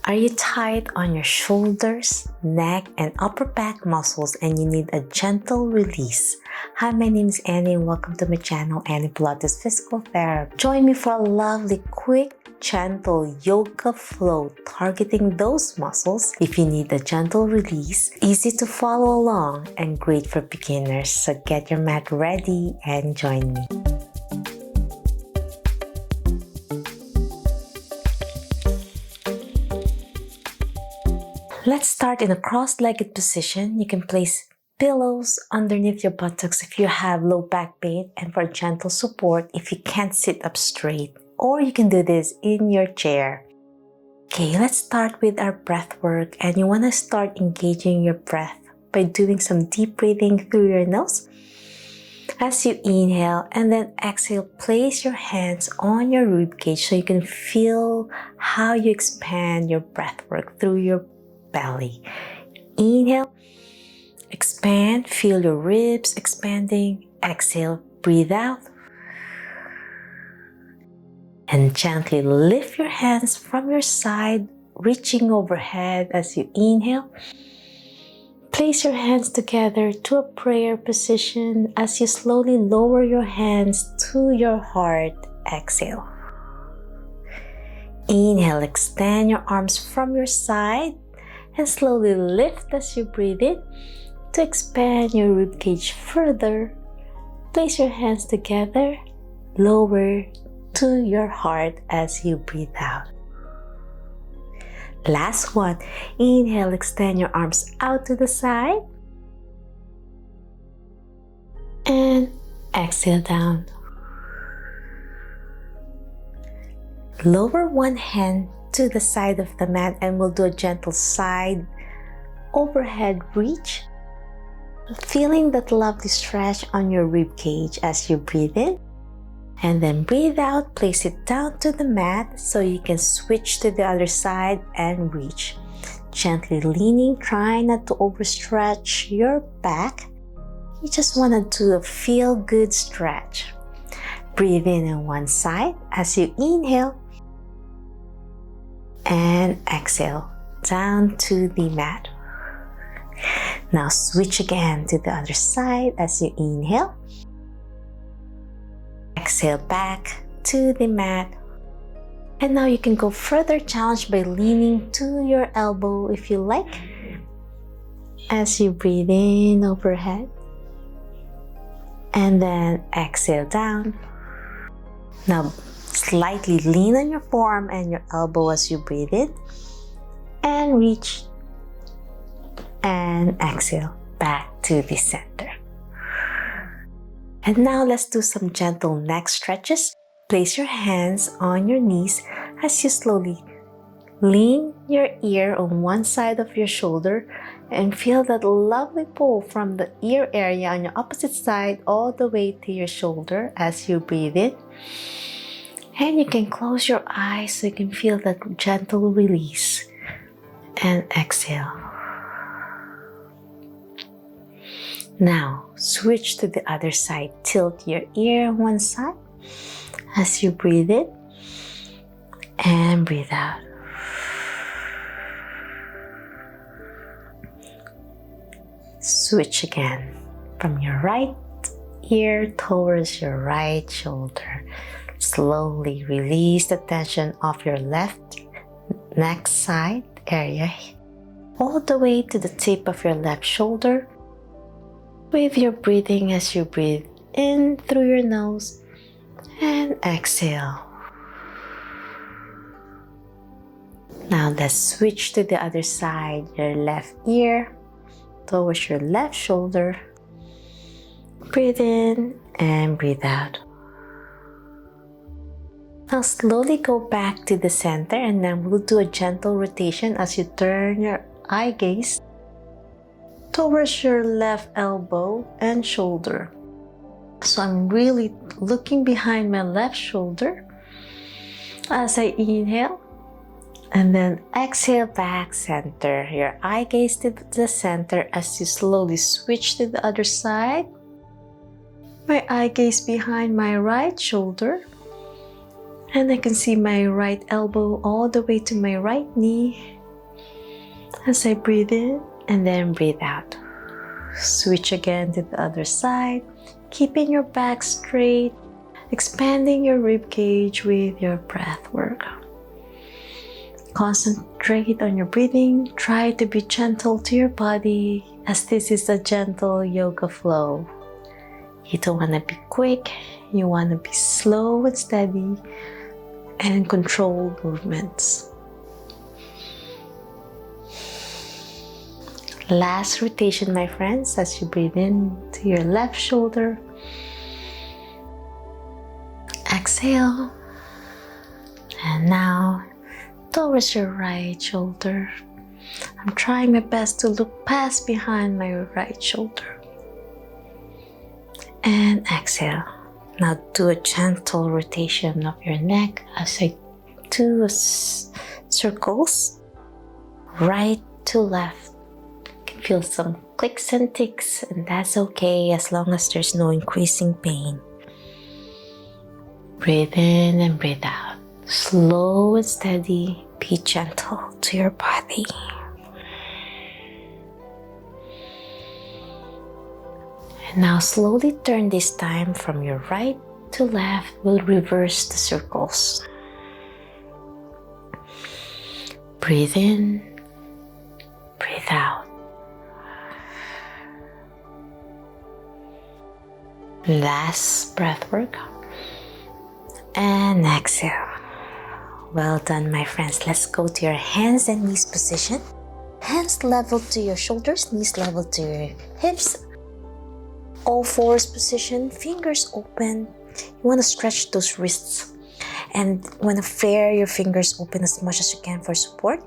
Are you tight on your shoulders, neck, and upper back muscles and you need a gentle release? Hi, my name is Annie and welcome to my channel, Annie Pilates Physical Therapy. Join me for a lovely, quick, gentle yoga flow targeting those muscles if you need a gentle release, easy to follow along, and great for beginners. So get your mat ready and join me. Let's start in a cross-legged position. You can place pillows underneath your buttocks if you have low back pain and for gentle support if you can't sit up straight. Or you can do this in your chair. Okay, let's start with our breath work, and you want to start engaging your breath by doing some deep breathing through your nose. As you inhale and then exhale, place your hands on your rib cage so you can feel how you expand your breath work through your belly. Inhale, expand, feel your ribs expanding. Exhale, breathe out. And gently lift your hands from your side, reaching overhead as you inhale. Place your hands together to a prayer position as you slowly lower your hands to your heart. Exhale. Inhale, extend your arms from your side and slowly lift as you breathe in to expand your ribcage further. Place your hands together, lower to your heart as you breathe out. Last one. Inhale, extend your arms out to the side. And exhale down. Lower one hand to the side of the mat and we'll do a gentle side overhead reach. Feeling that lovely stretch on your rib cage as you breathe in. And then breathe out, place it down to the mat so you can switch to the other side and reach. Gently leaning, try not to overstretch your back. You just want to do a feel-good stretch. Breathe in on one side as you inhale and exhale down to the mat. Now switch again to the other side as you inhale. Exhale back to the mat. And now you can go further challenge by leaning to your elbow if you like. As you breathe in overhead. And then exhale down. Now slightly lean on your forearm and your elbow as you breathe in. And reach. And exhale back to the center. And now let's do some gentle neck stretches. Place your hands on your knees as you slowly lean your ear on one side of your shoulder and feel that lovely pull from the ear area on your opposite side all the way to your shoulder as you breathe in. And you can close your eyes so you can feel that gentle release. And exhale. Now, switch to the other side. Tilt your ear on one side as you breathe in and breathe out. Switch again from your right ear towards your right shoulder. Slowly release the tension of your left neck side area all the way to the tip of your left shoulder. With your breathing as you breathe in through your nose and exhale. Now let's switch to the other side, your left ear towards your left shoulder. Breathe in and breathe out. Now slowly go back to the center and then we'll do a gentle rotation as you turn your eye gaze towards your left elbow and shoulder. So I'm really looking behind my left shoulder as I inhale and then exhale back center. Your eye gaze to the center as you slowly switch to the other side. My eye gaze behind my right shoulder And I can see my right elbow all the way to my right knee as I breathe in and then breathe out. Switch again to the other side, keeping your back straight, expanding your rib cage with your breath work. Concentrate on your breathing. Try to be gentle to your body as this is a gentle yoga flow. You don't want to be quick, you want to be slow and steady and controlled movements. Last rotation, my friends, as you breathe in to your left shoulder. Exhale. And now towards your right shoulder. I'm trying my best to look past behind my right shoulder. And exhale. Now do a gentle rotation of your neck as I do circles, right to left. Feel some clicks and ticks, and that's okay as long as there's no increasing pain. Breathe in and breathe out. Slow and steady, be gentle to your body. And now slowly turn this time from your right to left. We'll reverse the circles. Breathe in, breathe out. Last breath work. And exhale. Well done, my friends. Let's go to your hands and knees position. Hands level to your shoulders, knees level to your hips. All fours position, fingers open. You want to stretch those wrists and you want to flare your fingers open as much as you can for support.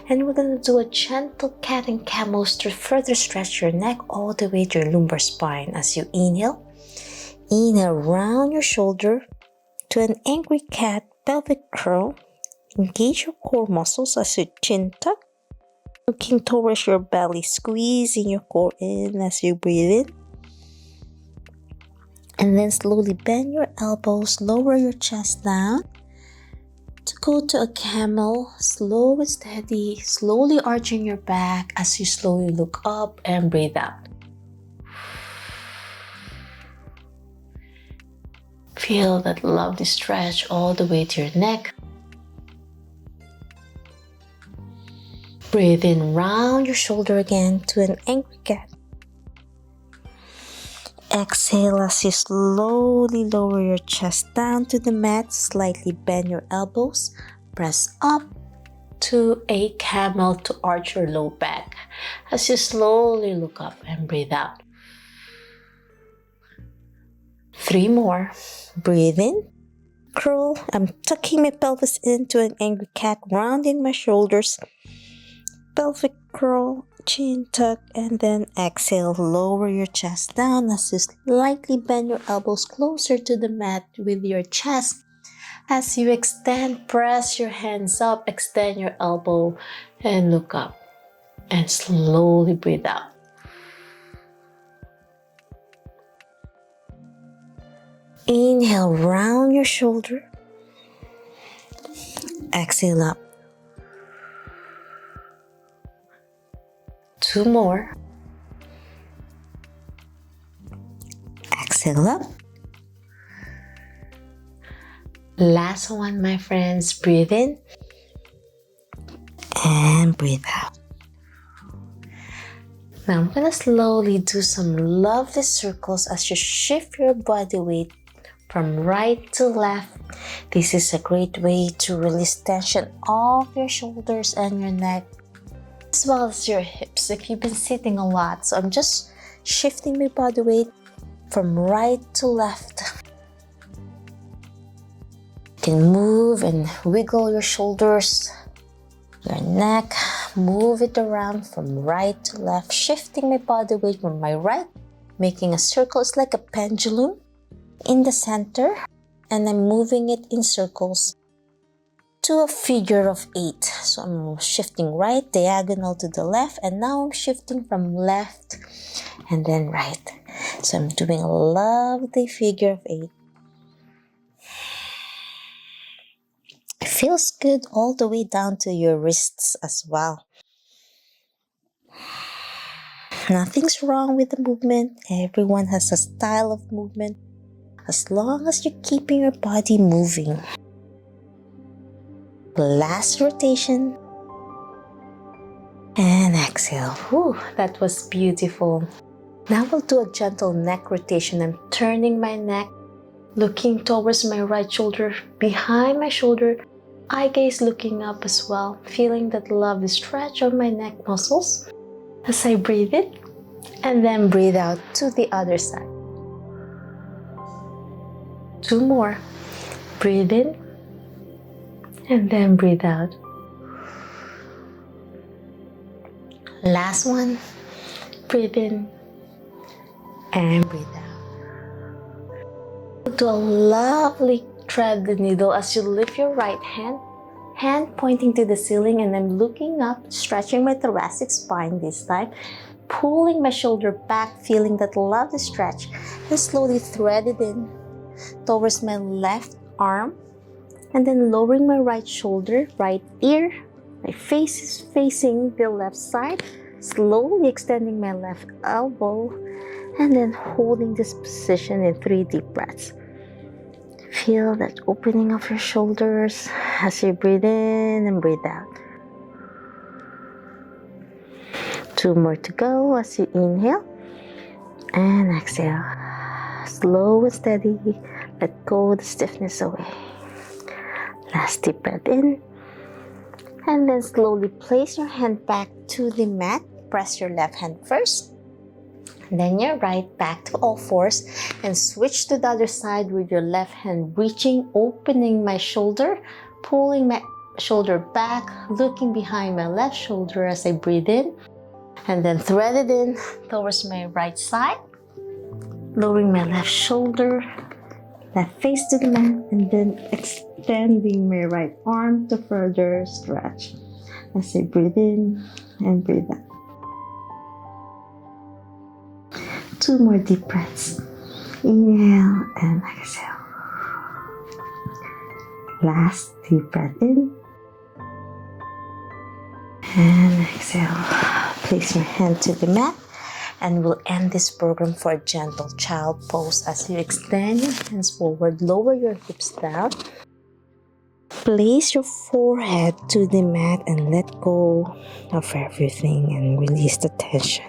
And we're going to do a gentle cat and camels to further stretch your neck all the way to your lumbar spine as you inhale. Inhale, round your shoulder to an angry cat pelvic curl. Engage your core muscles as you chin tuck. Looking towards your belly, squeezing your core in as you breathe in. And then slowly bend your elbows, lower your chest down. To go to a camel, slow and steady, slowly arching your back as you slowly look up and breathe out. Feel that lovely stretch all the way to your neck. Breathe in, round your shoulder again to an angry cat. Exhale as you slowly lower your chest down to the mat, slightly bend your elbows, press up to a camel to arch your low back as you slowly look up and breathe out. 3 more. Breathe in, curl. I'm tucking my pelvis into an angry cat, rounding my shoulders. Pelvic curl, chin tuck, and then exhale. Lower your chest down as you slightly bend your elbows closer to the mat with your chest. As you extend, press your hands up, extend your elbow, and look up. And slowly breathe out. Inhale, round your shoulder. Exhale up. 2 more. Exhale up. Last one, my friends. Breathe in and breathe out. Now I'm going to slowly do some lovely circles as you shift your body weight from right to left. This is a great way to release tension off your shoulders and your neck, as well as your hips if you've been sitting a lot. So I'm just shifting my body weight from right to left. You can move and wiggle your shoulders, your neck, move it around from right to left, shifting my body weight from my right, making a circle. It's like a pendulum in the center, and I'm moving it in circles to a figure of 8. So I'm shifting right, diagonal to the left, and now I'm shifting from left and then right. So I'm doing a lovely figure of 8. Feels good all the way down to your wrists as well. Nothing's wrong with the movement. Everyone has a style of movement as long as you're keeping your body moving. Last rotation. And exhale. Whew, that was beautiful. Now we'll do a gentle neck rotation. I'm turning my neck, looking towards my right shoulder, behind my shoulder, eye gaze looking up as well, feeling that lovely stretch of my neck muscles as I breathe in and then breathe out to the other side. 2 more. Breathe in and then breathe out. Last one. Breathe in and breathe out. Do a lovely thread the needle as you lift your right hand pointing to the ceiling, and I'm looking up, stretching my thoracic spine this time, pulling my shoulder back, feeling that lovely stretch, and slowly thread it in towards my left arm, and then lowering my right shoulder, right ear. My face is facing the left side, slowly extending my left elbow, and then holding this position in 3 deep breaths. Feel that opening of your shoulders as you breathe in and breathe out. 2 more to go as you inhale and exhale. Slow and steady, let go the stiffness away. Last deep breath in. And then slowly place your hand back to the mat. Press your left hand first. Then your right back to all fours. And switch to the other side with your left hand reaching, opening my shoulder, pulling my shoulder back, looking behind my left shoulder as I breathe in. And then thread it in towards my right side. Lowering my left shoulder, left face to the mat, and then extending my right arm to further stretch as I breathe in and breathe out. 2 more deep breaths. Inhale and exhale. Last deep breath in and exhale. Place your hand to the mat. And we'll end this program for a gentle child pose as you extend your hands forward, lower your hips down. Place your forehead to the mat and let go of everything and release the tension.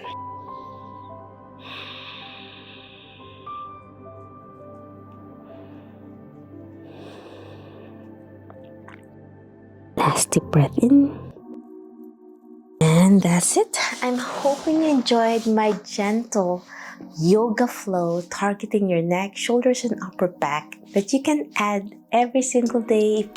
Last deep breath in. And that's it. I'm hoping you enjoyed my gentle yoga flow targeting your neck, shoulders, and upper back that you can add every single day.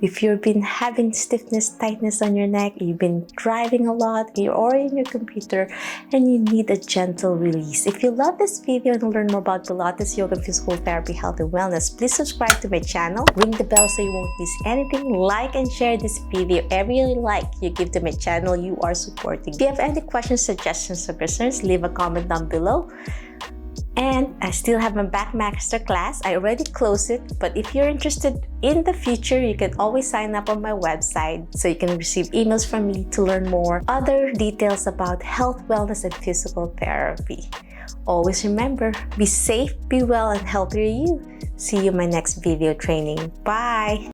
If you've been having stiffness, tightness on your neck, you've been driving a lot, or in your computer, and you need a gentle release. If you love this video and learn more about Pilates, yoga, physical therapy, health, and wellness, please subscribe to my channel. Ring the bell so you won't miss anything. Like and share this video. Every like you give to my channel, you are supporting. If you have any questions, suggestions, or concerns, leave a comment down below. And I still have my back masterclass. I already closed it, but if you're interested in the future, you can always sign up on my website so you can receive emails from me to learn more other details about health, wellness, and physical therapy. Always remember, be safe, be well, and healthy you. See you in my next video training. Bye!